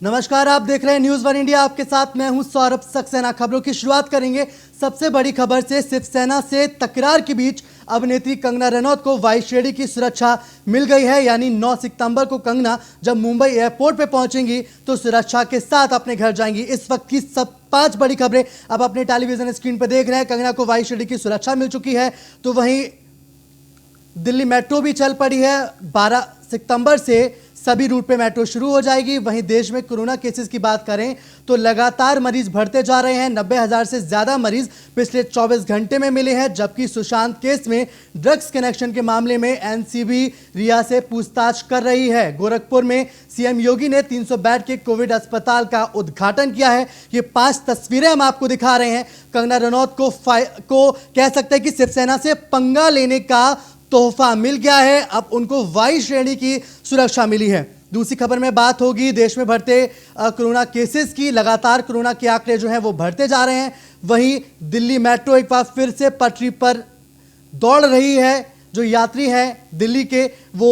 नमस्कार, आप देख रहे हैं न्यूज़ वन इंडिया। आपके साथ मैं हूं सौरभ सक्सेना। खबरों की शुरुआत करेंगे सबसे बड़ी खबर से। शिवसेना से तकरार के बीच अभिनेत्री कंगना रनौत को वाई श्रेणी की सुरक्षा मिल गई है। यानी 9 सितंबर को कंगना जब मुंबई एयरपोर्ट पे पहुंचेंगी तो सुरक्षा के साथ अपने घर जाएंगी। इस वक्त की सब 5 बड़ी खबरें आप अपने टेलीविजन स्क्रीन पर देख रहे हैं। कंगना को वाई श्रेणी की सुरक्षा मिल चुकी है, तो वहीं दिल्ली मेट्रो भी चल पड़ी है। 12 सितंबर से सभी रूट पे मेट्रो शुरू हो जाएगी। वहीं देश में कोरोना केसेस की बात करें तो लगातार मरीज बढ़ते जा रहे हैं। 90,000 से ज्यादा मरीज पिछले 24 घंटे में मिले हैं। जबकि सुशांत केस में ड्रग्स कनेक्शन के मामले में एनसीबी रिया से पूछताछ कर रही है। गोरखपुर में सीएम योगी ने 300 बेड के कोविड अस्पताल का उद्घाटन किया है। ये 5 तस्वीरें हम आपको दिखा रहे हैं। कंगना रनौत को कह सकते हैं कि शिवसेना से पंगा लेने का तोहफा मिल गया है। अब उनको वाई श्रेणी की सुरक्षा मिली है। दूसरी खबर में बात होगी देश में बढ़ते कोरोना केसेस की। लगातार कोरोना के आंकड़े जो हैं वो बढ़ते जा रहे हैं। वहीं दिल्ली मेट्रो एक बार फिर से पटरी पर दौड़ रही है। जो यात्री हैं दिल्ली के वो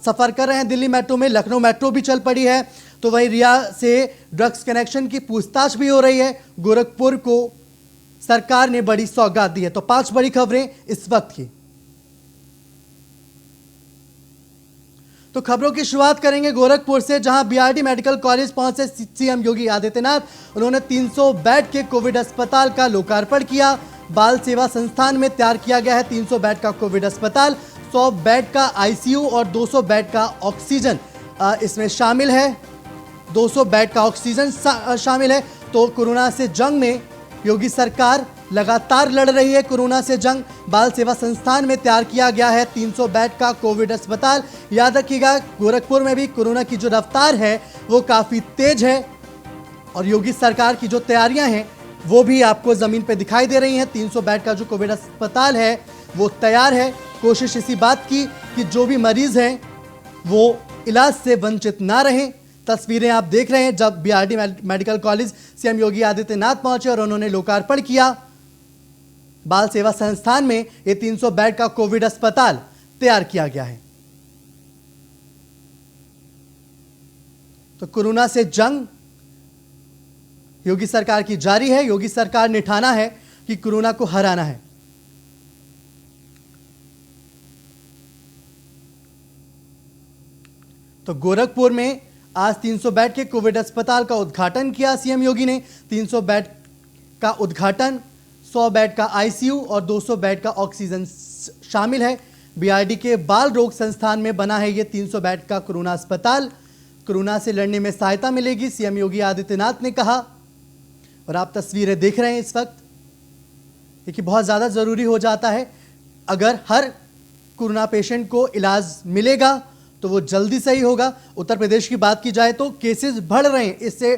सफर कर रहे हैं दिल्ली मेट्रो में। लखनऊ मेट्रो भी चल पड़ी है। तो वहीं रिया से ड्रग्स कनेक्शन की पूछताछ भी हो रही है। गोरखपुर को सरकार ने बड़ी सौगात दी है। तो 5 बड़ी खबरें इस वक्त की। तो खबरों की शुरुआत करेंगे गोरखपुर से, जहां बीआरडी मेडिकल कॉलेज पहुंचे सीएम योगी आदित्यनाथ। उन्होंने 300 बेड के कोविड अस्पताल का लोकार्पण किया। बाल सेवा संस्थान में तैयार किया गया है 300 बेड का कोविड अस्पताल। 100 बेड का आईसीयू और 200 बेड का ऑक्सीजन इसमें शामिल है। 200 बेड का ऑक्सीजन शामिल है। तो कोरोना से जंग में योगी सरकार लगातार लड़ रही है। कोरोना से जंग। बाल सेवा संस्थान में तैयार किया गया है 300 बेड का कोविड अस्पताल। याद रखिएगा गोरखपुर में भी कोरोना की जो रफ्तार है वो काफ़ी तेज है और योगी सरकार की जो तैयारियां हैं वो भी आपको ज़मीन पे दिखाई दे रही हैं। 300 बेड का जो कोविड अस्पताल है वो तैयार है। कोशिश इसी बात की कि जो भी मरीज़ हैं वो इलाज से वंचित ना रहें। तस्वीरें आप देख रहे हैं जब BRD medical college CM Yogi Adityanath पहुंचे और उन्होंने लोकार्पण किया। बाल सेवा संस्थान में ये 300 बेड का कोविड अस्पताल तैयार किया गया है। तो कोरोना से जंग योगी सरकार की जारी है। योगी सरकार ने ठाना है कि कोरोना को हराना है। तो गोरखपुर में आज 300 बेड के कोविड अस्पताल का उद्घाटन किया सीएम योगी ने। 300 बेड का उद्घाटन, 100 बेड का आईसीयू और 200 बेड का ऑक्सीजन शामिल है। बीआरडी के बाल रोग संस्थान में बना है ये 300 बेड का कोरोना अस्पताल। कोरोना से लड़ने में सहायता मिलेगी, सीएम योगी आदित्यनाथ ने कहा। और आप तस्वीरें देख रहे हैं इस वक्त। देखिए बहुत ज़्यादा ज़रूरी हो जाता है। अगर हर कोरोना पेशेंट को इलाज मिलेगा तो वो जल्दी सही होगा। उत्तर प्रदेश की बात की जाए तो केसेस बढ़ रहे हैं, इससे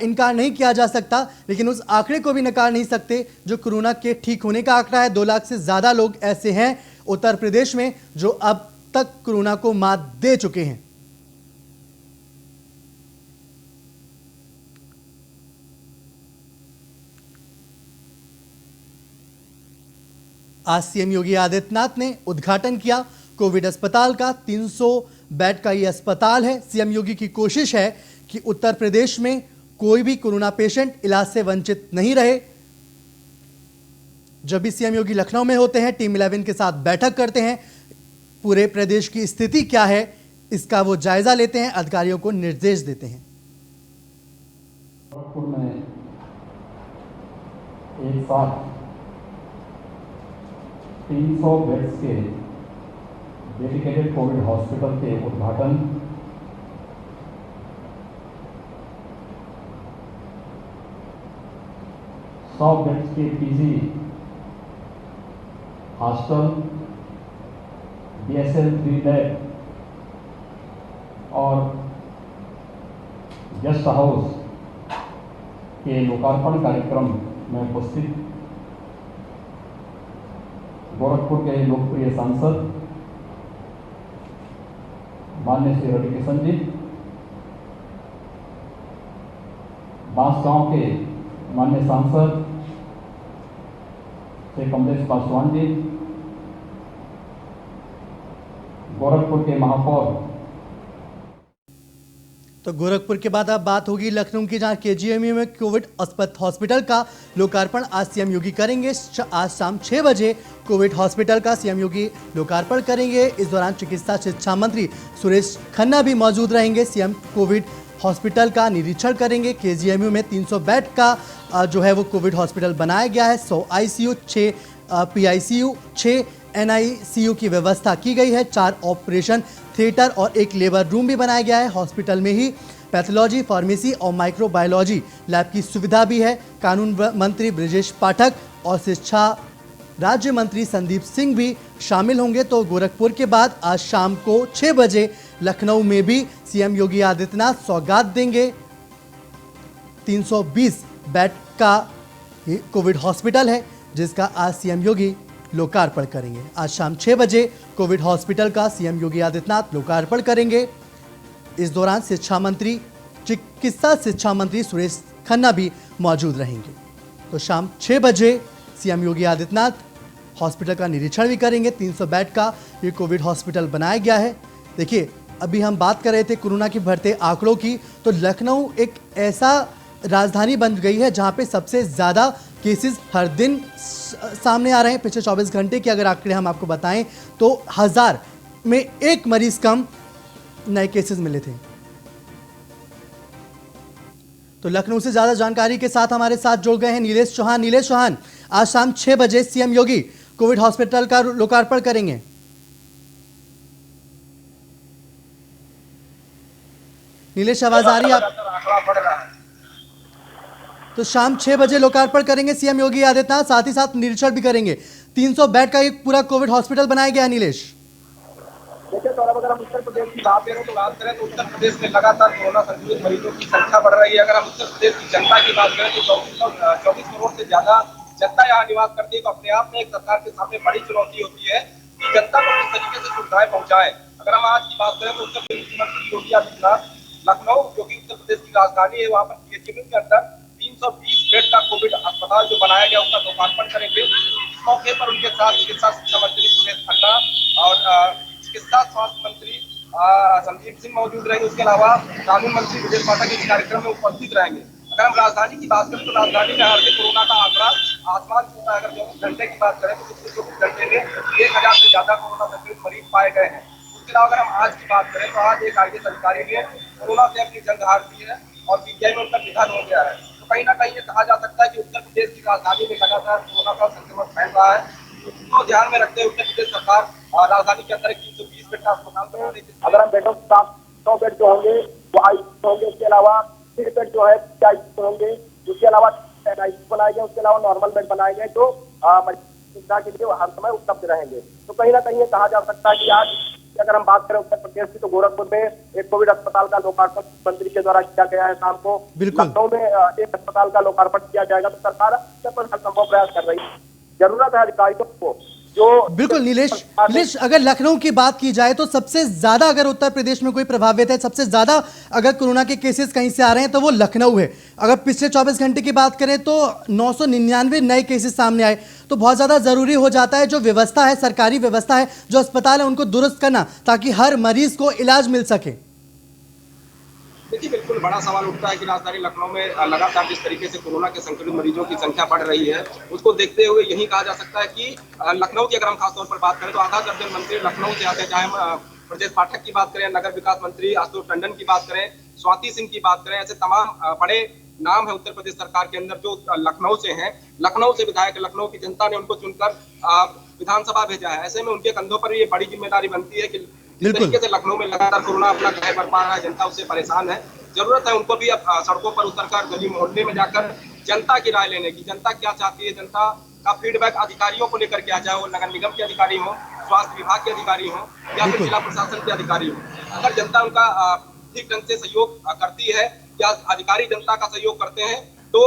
इनकार नहीं किया जा सकता। लेकिन उस आंकड़े को भी नकार नहीं सकते जो कोरोना के ठीक होने का आंकड़ा है। 2 लाख से ज़्यादा लोग ऐसे हैं उत्तर प्रदेश में जो अब तक कोरोना को मात दे चुके हैं। आज सीएम योगी आदित्यनाथ ने उद्घाटन किया कोविड अस्पताल का। 300 बेड का ये अस्पताल है। सीएम योगी की कोशिश है कि उत्तर प्रदेश में कोई भी कोरोना पेशेंट इलाज से वंचित नहीं रहे। जब भी सीएम योगी लखनऊ में होते हैं टीम 11 के साथ बैठक करते हैं। पूरे प्रदेश की स्थिति क्या है इसका वो जायजा लेते हैं, अधिकारियों को निर्देश देते हैं। गोरखपुर में एक साथ 300 बेड्स के डेडिकेटेड कोविड हॉस्पिटल के उद्घाटन, सौ बेड्स के पीजी हॉस्टल, DSL 3 लैब और गेस्ट हाउस के लोकार्पण कार्यक्रम में उपस्थित गोरखपुर के लोकप्रिय सांसद माननीय श्री रवि किशन जी, बांसगांव के माननीय सांसद श्री कमलेश पासवान जी, गोरखपुर के महापौर तो गोरखपुर के बाद अब बात होगी लखनऊ की, जहां केजीएमयू में कोविड हॉस्पिटल का लोकार्पण आज सीएम योगी करेंगे। आज शाम 6 बजे कोविड हॉस्पिटल का सीएम योगी लोकार्पण करेंगे। इस दौरान चिकित्सा शिक्षा मंत्री सुरेश खन्ना भी मौजूद रहेंगे। सीएम कोविड हॉस्पिटल का निरीक्षण करेंगे। केजीएमयू में 300 बेड का जो है वो कोविड हॉस्पिटल बनाया गया है। 100 आईसीयू, 6 पीआईसीयू, 6 एनआईसीयू की व्यवस्था की गई है। 4 ऑपरेशन थिएटर और 1 लेबर रूम भी बनाया गया है। हॉस्पिटल में ही पैथोलॉजी, फार्मेसी और माइक्रोबायोलॉजी लैब की सुविधा भी है। कानून मंत्री ब्रजेश पाठक और शिक्षा राज्य मंत्री संदीप सिंह भी शामिल होंगे। तो गोरखपुर के बाद आज शाम को 6 बजे लखनऊ में भी सीएम योगी आदित्यनाथ सौगात देंगे। 320 बेड का कोविड हॉस्पिटल है, जिसका आज सीएम योगी लोकार्पण करेंगे। आज शाम 6 बजे कोविड हॉस्पिटल का सीएम योगी आदित्यनाथ लोकार्पण करेंगे। इस दौरान चिकित्सा शिक्षा मंत्री सुरेश खन्ना भी मौजूद रहेंगे। तो शाम 6 बजे सीएम योगी आदित्यनाथ हॉस्पिटल का निरीक्षण भी करेंगे। 300 बेड का ये कोविड हॉस्पिटल बनाया गया है। देखिए, अभी हम बात कर रहे थे कोरोना के बढ़ते आंकड़ों की, तो लखनऊ एक ऐसा राजधानी बन गई है जहां पे सबसे ज़्यादा केसेस हर दिन सामने आ रहे हैं। पिछले 24 घंटे के अगर आंकड़े हम आपको बताएं तो 1000 में 1 मरीज कम नए केसेस मिले थे। तो लखनऊ से ज्यादा जानकारी के साथ हमारे साथ जुड़ गए हैं नीलेश चौहान। नीलेश चौहान, आज शाम 6 बजे सीएम योगी कोविड हॉस्पिटल का लोकार्पण करेंगे। नीलेश, आवाज आ रही है आप? तो शाम 6 बजे लोकार्पण करेंगे सीएम योगी आदित्यनाथ, साथ ही साथ निरीक्षण भी करेंगे। 300 बेड का एक पूरा कोविड हॉस्पिटल बनाया गया है। नीलेश, देखिए सौरभ, अगर हम उत्तर प्रदेश की बात करें तो उत्तर प्रदेश में लगातार कोरोना संक्रमित मरीजों की संख्या बढ़ रही है। अगर हम उत्तर प्रदेश की जनता की बात करें तो 24 करोड़ से ज्यादा जनता यहाँ निवास करती है। तो अपने आप में एक सरकार के सामने बड़ी चुनौती होती है कि जनता को किस तरीके से सुविधाएं पहुंचाएं। अगर हम आज की बात करें तो उत्तर प्रदेश मुख्यमंत्री योगी आदित्यनाथ लखनऊ, जो कि उत्तर प्रदेश की राजधानी है, वहाँ पर केजीएमयू के अंदर 320 बेड का कोविड अस्पताल जो बनाया गया उसका लोकार्पण करेंगे। इस मौके पर उनके साथ चिकित्सा शिक्षा मंत्री सुरेश खन्ना और चिकित्सा स्वास्थ्य मंत्री संदीप सिंह मौजूद रहेंगे। उसके अलावा कानून मंत्री ब्रजेश पाठक इस कार्यक्रम में उपस्थित रहेंगे। अगर हम राजधानी की बात करें तो राजधानी में हर दिन कोरोना का आंकड़ा आसमान छूता है। अगर 24 घंटे की बात करें तो पिछले 24 घंटे में 1000 से ज्यादा कोरोना संक्रमित मरीज पाए गए हैं। उसके अलावा अगर हम आज की बात करें तो आज एक आईएएस अधिकारी ने कोरोना से अपनी जंग हार दी है और पीजीआई में उनका निधन हो गया है। तो कहीं ना कहीं ये कहा जा सकता है कि उत्तर प्रदेश की राजधानी में लगातार कोरोना का संक्रमण फैल रहा है। तो ध्यान में रखते हुए उत्तर प्रदेश सरकार राजधानी के अंदर 320 बेड का अस्पताल बनाने की, अगर हम बेडों की 100 बेड जो होंगे वो आईसीयू होंगे, उसके अलावा 6 बेड जो है आईसीयू होंगे, उसके अलावा आईसीयू बनाए गए, उसके अलावा नॉर्मल बेड बनाए गए जो सुविधा के लिए हर समय उपलब्ध रहेंगे। तो कहीं ना कहीं ये कहा जा सकता है कि आज अगर हम बात करें उत्तर प्रदेश की तो गोरखपुर में एक कोविड अस्पताल का लोकार्पण मंत्री के द्वारा किया गया है। शाम को लखनऊ में एक अस्पताल का लोकार्पण किया जाएगा। तो सरकार हर संभव प्रयास कर रही है। जरूरत है अधिकारियों को जो बिल्कुल। नीलेश, अगर लखनऊ की बात की जाए तो सबसे ज्यादा अगर उत्तर प्रदेश में कोई प्रभावित है, सबसे ज्यादा अगर कोरोना के केसेस कहीं से आ रहे हैं तो वो लखनऊ है। अगर पिछले 24 घंटे की बात करें तो 999 नए केसेस सामने आए। तो बहुत ज्यादा जरूरी हो जाता है जो व्यवस्था है, सरकारी व्यवस्था है, जो अस्पताल है, उनको दुरुस्त करना ताकि हर मरीज को इलाज मिल सके। देखिए, बिल्कुल बड़ा सवाल उठता है कि राजधानी लखनऊ में लगातार जिस तरीके से कोरोना के संक्रमित मरीजों की संख्या बढ़ रही है, उसको देखते हुए यही कहा जा सकता है कि लखनऊ की अगर हम खासतौर पर बात करें तो आधा दर्जन मंत्री लखनऊ से आते हैं। चाहे हम ब्रजेश पाठक की बात करें, नगर विकास मंत्री आशुतोष टंडन की बात करें, स्वाति सिंह की बात करें, ऐसे तमाम बड़े नाम है उत्तर प्रदेश सरकार के अंदर जो लखनऊ से हैं। लखनऊ से विधायक, लखनऊ की जनता ने उनको चुनकर विधानसभा भेजा है। ऐसे में उनके कंधों पर ये बड़ी जिम्मेदारी बनती है कि जिस तरीके से लखनऊ में लगातार कोरोना अपना कहर बरपा रहा है, जनता उससे परेशान है। जरूरत है उनको भी अब सड़कों पर उतरकर गली मोहल्ले में जाकर जनता की राय लेने की, जनता क्या चाहती है, जनता का फीडबैक अधिकारियों को लेकर के आ, चाहे वो नगर निगम के अधिकारी हो, स्वास्थ्य विभाग के अधिकारी हो या फिर जिला प्रशासन के अधिकारी हो। अगर जनता उनका ठीक ढंग से सहयोग करती है या अधिकारी जनता का सहयोग करते हैं तो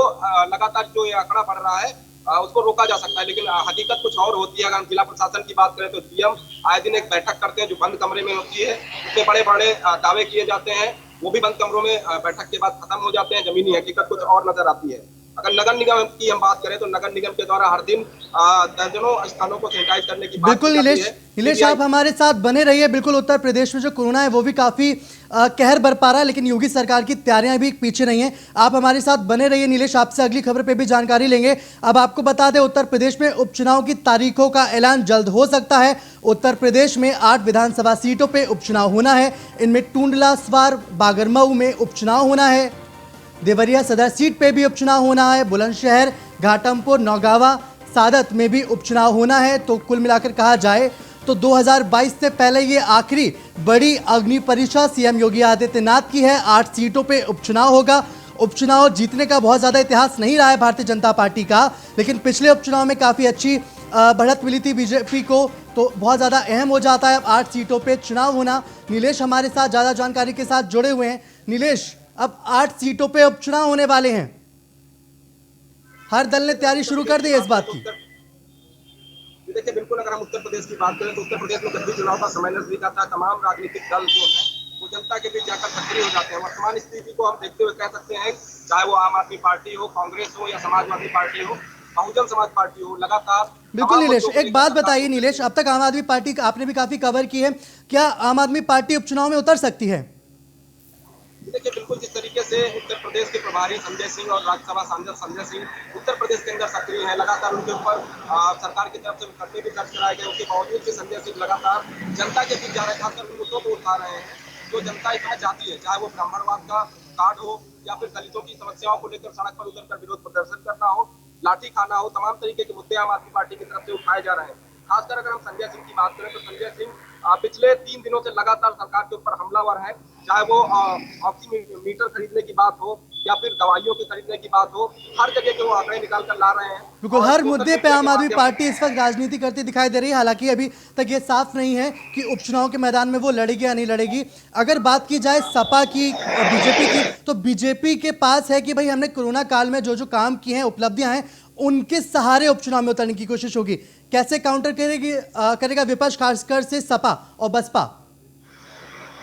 लगातार जो ये आंकड़ा बढ़ रहा है उसको रोका जा सकता है। लेकिन हकीकत कुछ और होती है। अगर हम जिला प्रशासन की बात करें तो डीएम आए दिन एक बैठक करते हैं जो बंद कमरे में होती है। उसमें बड़े बड़े दावे किए जाते हैं, वो भी बंद कमरों में बैठक के बाद खत्म हो जाते हैं। जमीनी हकीकत कुछ और नजर आती है। अगर नगर निगम की हम बात करें तो नगर निगम के द्वारा हर दिन दर्जनों स्थानों को सैनिटाइज करने की बात बिल्कुल। नीलेश, आप हमारे साथ बने रहिए। बिल्कुल, उत्तर प्रदेश में जो कोरोना है वो भी काफी कहर बरपा रहा है, लेकिन योगी सरकार की तैयारियां भी पीछे नहीं है। आप हमारे साथ बने रहिए नीलेश, आपसे अगली खबर पे भी जानकारी लेंगे। अब आपको बता दें, उत्तर प्रदेश में उपचुनाव की तारीखों का ऐलान जल्द हो सकता है। उत्तर प्रदेश में 8 विधानसभा सीटों पे उपचुनाव होना है। इनमें टूंडला, स्वार, बागरमऊ में उपचुनाव होना है। देवरिया सदर सीट पे भी उपचुनाव होना है। बुलंदशहर, घाटमपुर, नौगावा, सादत में भी उपचुनाव होना है। तो कुल मिलाकर कहा जाए तो 2022 से पहले ये आखिरी बड़ी अग्नि परीक्षा सीएम योगी आदित्यनाथ की है। 8 सीटों पे उपचुनाव होगा। उपचुनाव जीतने का बहुत ज़्यादा इतिहास नहीं रहा है भारतीय जनता पार्टी का, लेकिन पिछले उपचुनाव में काफ़ी अच्छी बढ़त मिली थी बीजेपी को, तो बहुत ज़्यादा अहम हो जाता है अब 8 सीटों पे चुनाव होना। नीलेश हमारे साथ ज़्यादा जानकारी के साथ जुड़े हुए हैं। नीलेश, अब 8 सीटों पे उपचुनाव होने वाले हैं, हर दल ने तैयारी शुरू कर दी है इस बात की। देखिए, बिल्कुल अगर हम उत्तर प्रदेश की बात करें तो उत्तर प्रदेश में जब भी चुनाव का समय नजदीक आता है, तमाम राजनीतिक दल जो है वो जनता के बीच जाकर सक्रिय हो जाते हैं। वर्तमान स्थिति को हम देखते हुए कह सकते हैं, चाहे वो आम आदमी पार्टी हो, कांग्रेस हो या समाजवादी पार्टी हो, बहुजन समाज पार्टी हो, लगातार। बिल्कुल नीलेश, एक बात बताइए नीलेश, अब तक आम आदमी पार्टी आपने भी काफी कवर की है, क्या आम आदमी पार्टी उपचुनाव में उतर सकती है? देखिए, बिल्कुल जिस तरीके से उत्तर प्रदेश के प्रभारी संजय सिंह और राज्यसभा सांसद संजय सिंह उत्तर प्रदेश के अंदर सक्रिय हैं, लगातार उनके ऊपर सरकार की तरफ से मुकदमे भी दर्ज कराए गए। उसके बावजूद भी संजय सिंह लगातार जनता के बीच जा रहे हैं, खासकर उन मुद्दों को उठा रहे हैं जो जनता इतना चाहती है, चाहे वो ब्राह्मणवाद का कार्ड हो या फिर दलितों की समस्याओं को लेकर सड़क पर उतरकर विरोध प्रदर्शन करना हो, लाठी खाना हो, तमाम तरीके के मुद्दे आम आदमी पार्टी की तरफ से उठाए जा रहे हैं। खासकर अगर हम संजय सिंह की बात करें तो संजय सिंह पिछले 3 दिनों से लगातार सरकार के ऊपर हमलावर है, चाहे वो ऑक्सीमीटर खरीदने की बात हो या फिर दवाइयों की खरीदने की बात हो, हर जगह के वो आंकड़े निकाल कर ला रहे हैं। बिल्कुल, हर मुद्दे पे आम आदमी पार्टी इस वक्त राजनीति करती दिखाई दे रही है। हालांकि अभी तक ये साफ नहीं है कि उपचुनाव के मैदान में वो लड़ेगी या नहीं लड़ेगी। अगर बात की जाए सपा की और बीजेपी की, तो बीजेपी के पास है कि भाई हमने कोरोना काल में जो जो काम किए हैं, उपलब्धियां हैं, उनके सहारे उपचुनाव में उतरने की कोशिश होगी। कैसे काउंटर करेगा विपक्ष, खासकर से सपा और बसपा?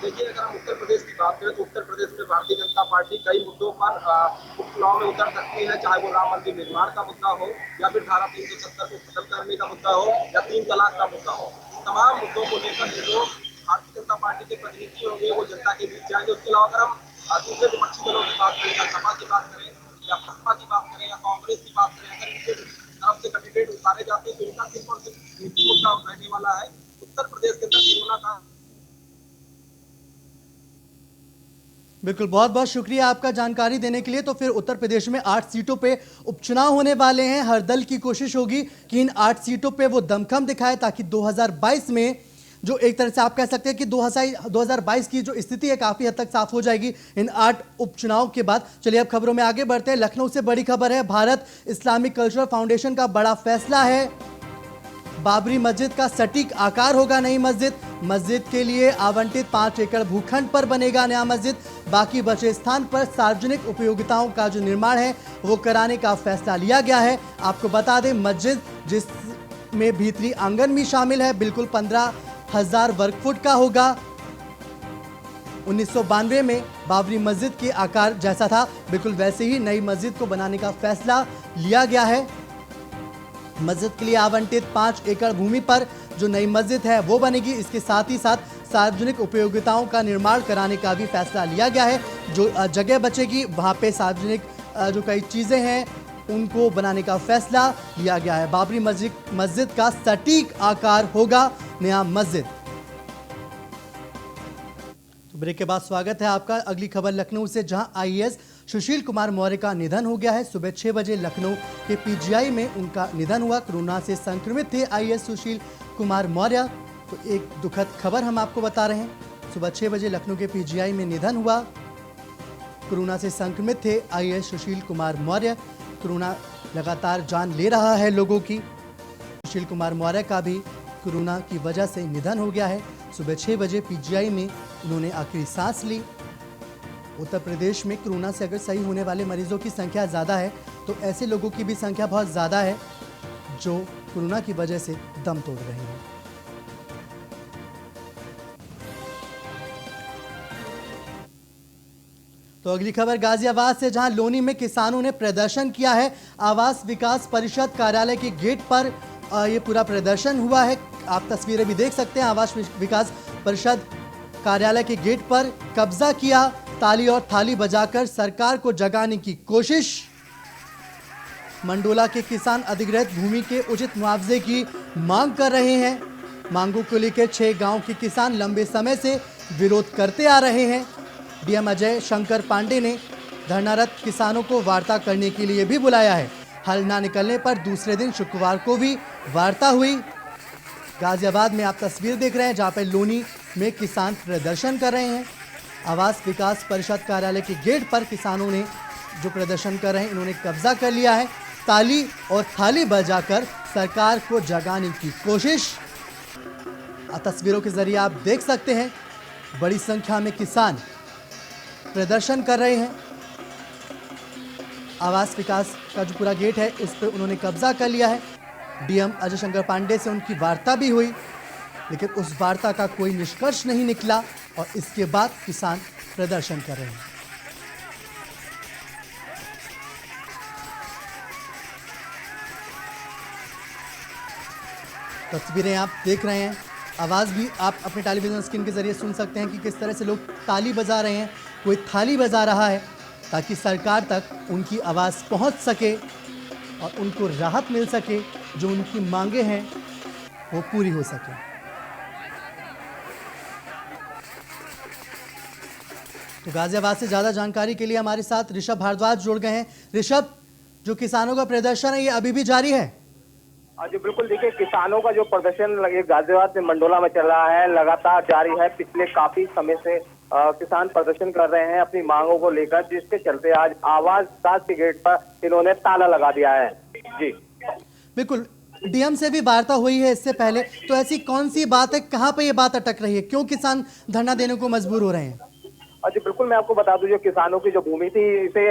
देखिए, अगर हम उत्तर प्रदेश की बात करें तो उत्तर प्रदेश में भारतीय जनता पार्टी कई मुद्दों पर उपचुनाव में उतर सकती है, चाहे वो राम मंदिर निर्माण का मुद्दा हो या फिर धारा 370 को खत्म करने का मुद्दा हो या 3 तलाक का मुद्दा हो। तमाम मुद्दों को लेकर जो भारतीय जनता पार्टी के प्रतिनिधि होंगे वो जनता के बीच जाएंगे। उसके अलावा अगर हम दूसरे विपक्षी दलों की बात करें, या सपा की बात करें या बसपा की बात करें या कांग्रेस की बात करें, अगर इनके तरफ से कैंडिडेट उतारे जाते हैं तो इनका सिर्फ और सिर्फ मुद्दा रहने वाला है उत्तर प्रदेश के अंदर कोरोना का। बिल्कुल, बहुत बहुत शुक्रिया आपका जानकारी देने के लिए। तो फिर उत्तर प्रदेश में 8 सीटों पे उपचुनाव होने वाले हैं। हर दल की कोशिश होगी कि इन 8 सीटों पे वो दमखम दिखाए, ताकि 2022 में जो एक तरह से आप कह सकते हैं कि 2022 की जो स्थिति है काफ़ी हद तक साफ हो जाएगी इन 8 उपचुनाव के बाद। चलिए अब खबरों में आगे बढ़ते हैं। लखनऊ से बड़ी खबर है, भारत इस्लामिक कल्चरल फाउंडेशन का बड़ा फैसला है। बाबरी मस्जिद का सटीक आकार होगा नई मस्जिद। मस्जिद के लिए आवंटित 5 एकड़ भूखंड पर बनेगा नया मस्जिद। बाकी बचे स्थान पर सार्वजनिक उपयोगिताओं का जो निर्माण है वो कराने का फैसला लिया गया है। आपको बता दें, मस्जिद जिसमें भीतरी आंगन भी शामिल है, बिल्कुल 15,000 वर्ग फुट का होगा। 1992 में बाबरी मस्जिद के आकार जैसा था, बिल्कुल वैसे ही नई मस्जिद को बनाने का फैसला लिया गया है। मस्जिद के लिए आवंटित 5 एकड़ भूमि पर जो नई मस्जिद है वो बनेगी। इसके साथ ही साथ सार्वजनिक उपयोगिताओं का निर्माण कराने का भी फैसला लिया गया है। जो जगह बचेगी वहाँ पे सार्वजनिक जो कई चीज़ें हैं उनको बनाने का फैसला लिया गया है। बाबरी मस्जिद का सटीक आकार होगा नया मस्जिद। तो ब्रेक के बाद स्वागत है आपका। अगली खबर लखनऊ से, जहां आईएएस सुशील कुमार मौर्य का निधन हो गया है। सुबह 6 बजे लखनऊ के पीजीआई में उनका निधन हुआ। कोरोना से संक्रमित थे आईएएस सुशील कुमार मौर्य। तो एक दुखद खबर हम आपको बता रहे हैं। सुबह 6 बजे लखनऊ के पीजीआई में निधन हुआ। कोरोना से संक्रमित थे आईएएस सुशील कुमार मौर्य। कोरोना लगातार जान ले रहा है लोगों की। सुशील कुमार मौर्य का भी कोरोना की वजह से निधन हो गया है। सुबह 6 बजे पीजीआई में उन्होंने आखिरी सांस ली। उत्तर प्रदेश में कोरोना से अगर सही होने वाले मरीजों की संख्या ज़्यादा है तो ऐसे लोगों की भी संख्या बहुत ज़्यादा है जो कोरोना की वजह से दम तोड़ रहे हैं। तो अगली खबर गाजियाबाद से, जहां लोनी में किसानों ने प्रदर्शन किया है। आवास विकास परिषद कार्यालय के गेट पर ये पूरा प्रदर्शन हुआ है। आप तस्वीरें भी देख सकते हैं। आवास विकास परिषद कार्यालय के गेट पर कब्जा किया, ताली और थाली बजाकर सरकार को जगाने की कोशिश। मंडोला के किसान अधिग्रहित भूमि के उचित मुआवजे की मांग कर रहे हैं। मांगों को लेकर 6 गांव के किसान लंबे समय से विरोध करते आ रहे हैं। डीएम अजय शंकर पांडे ने धरनारत किसानों को वार्ता करने के लिए भी बुलाया है। हल ना निकलने पर दूसरे दिन शुक्रवार को भी वार्ता हुई। गाजियाबाद में आप तस्वीर देख रहे हैं जहां पर लोनी में किसान प्रदर्शन कर रहे हैं। आवास विकास परिषद कार्यालय के गेट पर किसानों ने जो प्रदर्शन कर रहे हैं, इन्होंने कब्जा कर लिया है। ताली और थाली बजाकर सरकार को जगाने की कोशिश। तस्वीरों के जरिए आप देख सकते हैं बड़ी संख्या में किसान प्रदर्शन कर रहे हैं। आवास विकास का जो पूरा गेट है, इस पर उन्होंने कब्जा कर लिया है। डीएम अजय शंकर पांडे से उनकी वार्ता भी हुई, लेकिन उस वार्ता का कोई निष्कर्ष नहीं निकला और इसके बाद किसान प्रदर्शन कर रहे हैं। तस्वीरें आप देख रहे हैं। आवाज़ भी आप अपने टेलीविज़न स्क्रीन के जरिए सुन सकते हैं कि किस तरह से लोग ताली बजा रहे हैं, कोई थाली बजा रहा है ताकि सरकार तक उनकी आवाज़ पहुंच सके और उनको राहत मिल सके, जो उनकी मांगे हैं वो पूरी हो सके। तो गाजियाबाद से ज़्यादा जानकारी के लिए हमारे साथ ऋषभ भारद्वाज जुड़ गए हैं। ऋषभ, जो किसानों का प्रदर्शन है ये अभी भी जारी है? जी बिल्कुल, देखिए किसानों का जो प्रदर्शन गाजियाबाद से मंडोला में चल रहा है लगातार जारी है। पिछले काफी समय से किसान प्रदर्शन कर रहे हैं अपनी मांगों को लेकर, जिसके चलते आज आवास विकास के गेट पर इन्होंने ताला लगा दिया है। जी बिल्कुल, डीएम से भी वार्ता हुई है इससे पहले, तो ऐसी कौन सी बात है, कहाँ पे ये बात अटक रही है, क्यों किसान धरना देने को मजबूर हो रहे हैं? जी बिल्कुल, मैं आपको बता दूं जो किसानों की जो भूमि थी इसे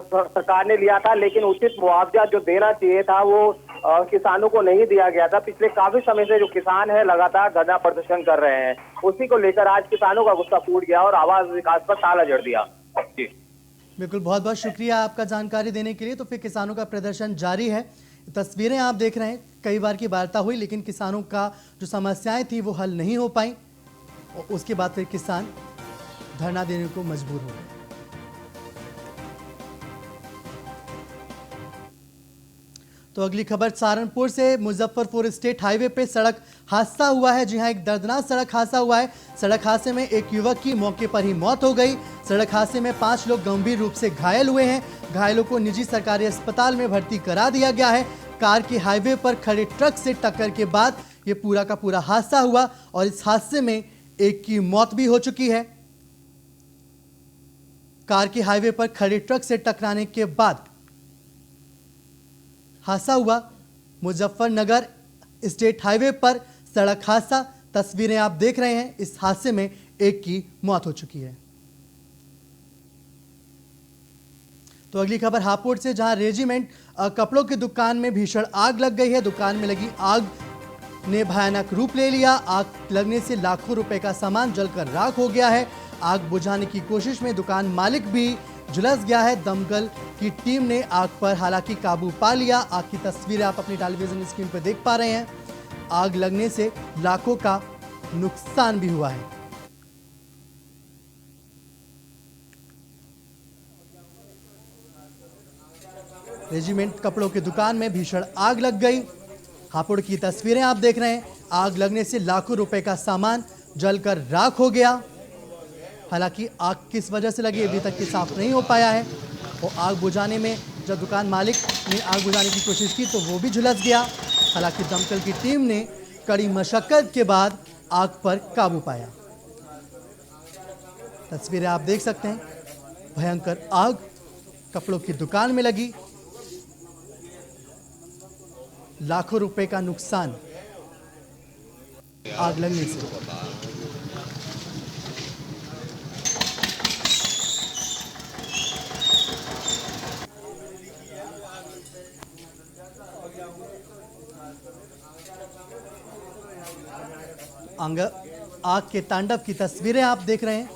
सरकार ने लिया था, लेकिन उचित मुआवजा जो देना चाहिए था वो किसानों को नहीं दिया गया था। पिछले काफी समय से जो किसान है लगातार धरना प्रदर्शन कर रहे हैं, उसी को लेकर आज किसानों का गुस्सा फूट गया और आवास विकास पर ताला जड़ दिया। जी बिल्कुल, बहुत बहुत शुक्रिया आपका जानकारी देने के लिए। तो फिर किसानों का प्रदर्शन जारी है। तस्वीरें आप देख रहे हैं, कई बार की वार्ता हुई लेकिन किसानों का जो समस्याएं थी वो हल नहीं हो पाई और उसके बाद फिर किसान धरना देने को मजबूर हो गए। तो अगली खबर सहारनपुर से। मुजफ्फरपुर स्टेट हाईवे पे सड़क हादसा हुआ है। जी हां, एक दर्दनाक सड़क हादसा हुआ है। सड़क हादसे में एक युवक की मौके पर ही मौत हो गई। सड़क हादसे में 5 लोग गंभीर रूप से घायल हुए हैं। घायलों को निजी सरकारी अस्पताल में भर्ती करा दिया गया है। कार की हाईवे पर खड़े ट्रक से टक्कर के बाद ये पूरा का पूरा हादसा हुआ और इस हादसे में एक की मौत भी हो चुकी है। कार की हाईवे पर खड़े ट्रक से टकराने के बाद हादसा हुआ। मुजफ्फरनगर स्टेट हाईवे पर सड़क हादसा, तस्वीरें आप देख रहे हैं। इस हादसे में एक की मौत हो चुकी है। तो अगली खबर हापुड़ से, जहां रेजिमेंट कपड़ों की दुकान में भीषण आग लग गई है। दुकान में लगी आग ने भयानक रूप ले लिया। आग लगने से लाखों रुपए का सामान जलकर राख हो गया है। आग बुझाने की कोशिश में दुकान मालिक भी झुलस गया है। दमकल की टीम ने आग पर हालांकि काबू पा लिया। आग की तस्वीरें आप अपनी टेलीविजन स्क्रीन पर देख पा रहे हैं। आग लगने से लाखों का नुकसान भी हुआ है। रेजिमेंट कपड़ों की दुकान में भीषण आग लग गई। हापुड़ की तस्वीरें आप देख रहे हैं। आग लगने से लाखों रुपए का सामान जलकर राख हो गया। हालांकि आग किस वजह से लगी अभी तक की साफ नहीं हो पाया है। और आग बुझाने में जब दुकान मालिक ने आग बुझाने की कोशिश की तो वो भी झुलस गया। हालांकि दमकल की टीम ने कड़ी मशक्कत के बाद आग पर काबू पाया। तस्वीरें आप देख सकते हैं। भयंकर आग कपड़ों की दुकान में लगी। लाखों रुपए का नुकसान आग लगने से। आग के तांडव की तस्वीरें आप देख रहे हैं।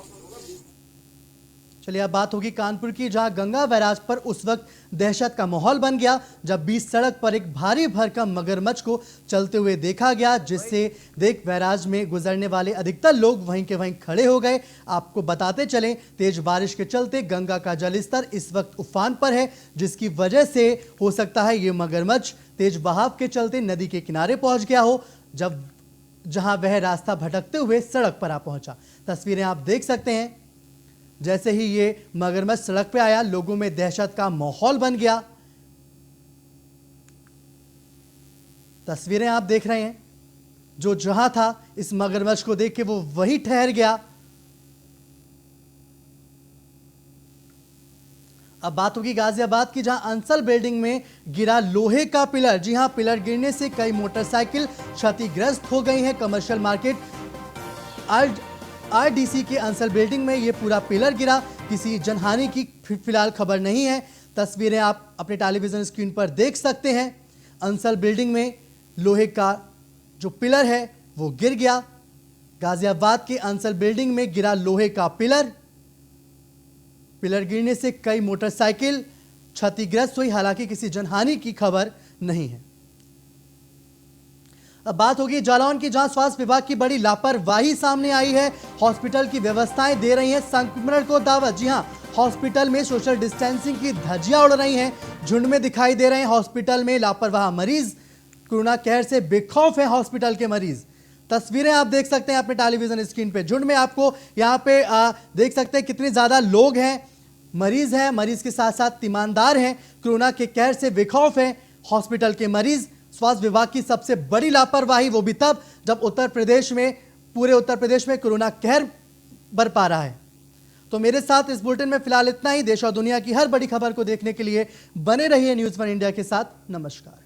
चलिए अब बात होगी कानपुर की, जहां गंगा बैराज पर उस वक्त दहशत का माहौल बन गया जब बीच सड़क पर एक भारी भरकम मगरमच्छ को चलते हुए देखा गया, जिससे देख बैराज में गुजरने वाले अधिकतर लोग वहीं के वहीं खड़े हो गए। आपको बताते चलें, तेज बारिश के चलते गंगा का जलस्तर इस वक्त उफान पर है, जिसकी वजह से हो सकता है ये मगरमच्छ तेज बहाव के चलते नदी के किनारे पहुंच गया हो, जहां वह रास्ता भटकते हुए सड़क पर आ पहुंचा। तस्वीरें आप देख सकते हैं, जैसे ही ये मगरमच्छ सड़क पे आया लोगों में दहशत का माहौल बन गया। तस्वीरें आप देख रहे हैं, जो जहां था इस मगरमच्छ को देख के वो वहीं ठहर गया। अब बात होगी गाजियाबाद की, जहां अंसल बिल्डिंग में गिरा लोहे का पिलर। जी हां, पिलर गिरने से कई मोटरसाइकिल क्षतिग्रस्त हो गई हैं। कमर्शियल मार्केट आरडीसी के अंसल बिल्डिंग में ये पूरा पिलर गिरा। किसी जनहानि की फिलहाल खबर नहीं है। तस्वीरें आप अपने टेलीविजन स्क्रीन पर देख सकते हैं। अंसल बिल्डिंग में लोहे का जो पिलर है वो गिर गया। गाजियाबाद के अंसल बिल्डिंग में गिरा लोहे का पिलर गिरने से कई मोटरसाइकिल क्षतिग्रस्त हुई, हालांकि किसी जनहानि की खबर नहीं है। अब बात होगी जालौन की, जहां स्वास्थ्य विभाग की बड़ी लापरवाही सामने आई है। हॉस्पिटल की व्यवस्थाएं दे रही हैं संक्रमण को दावत। जी हां, हॉस्पिटल में सोशल डिस्टेंसिंग की धज्जियां उड़ रही हैं। झुंड में दिखाई दे रहे हैं हॉस्पिटल में लापरवाह मरीज। कोरोना कहर से बेखौफ है हॉस्पिटल के मरीज। तस्वीरें आप देख सकते हैं अपने टेलीविजन स्क्रीन पे। झुंड में आपको यहाँ पे देख सकते हैं कितने ज्यादा लोग हैं, मरीज हैं, मरीज के साथ साथ तीमानदार हैं। कोरोना के कहर से बेखौफ है हॉस्पिटल के मरीज। स्वास्थ्य विभाग की सबसे बड़ी लापरवाही वो भी तब जब पूरे उत्तर प्रदेश में कोरोना कहर बरपा रहा है। तो मेरे साथ इस बुलेटिन में फिलहाल इतना ही। देश और दुनिया की हर बड़ी खबर को देखने के लिए बने रहिए न्यूज़ वन इंडिया के साथ। नमस्कार।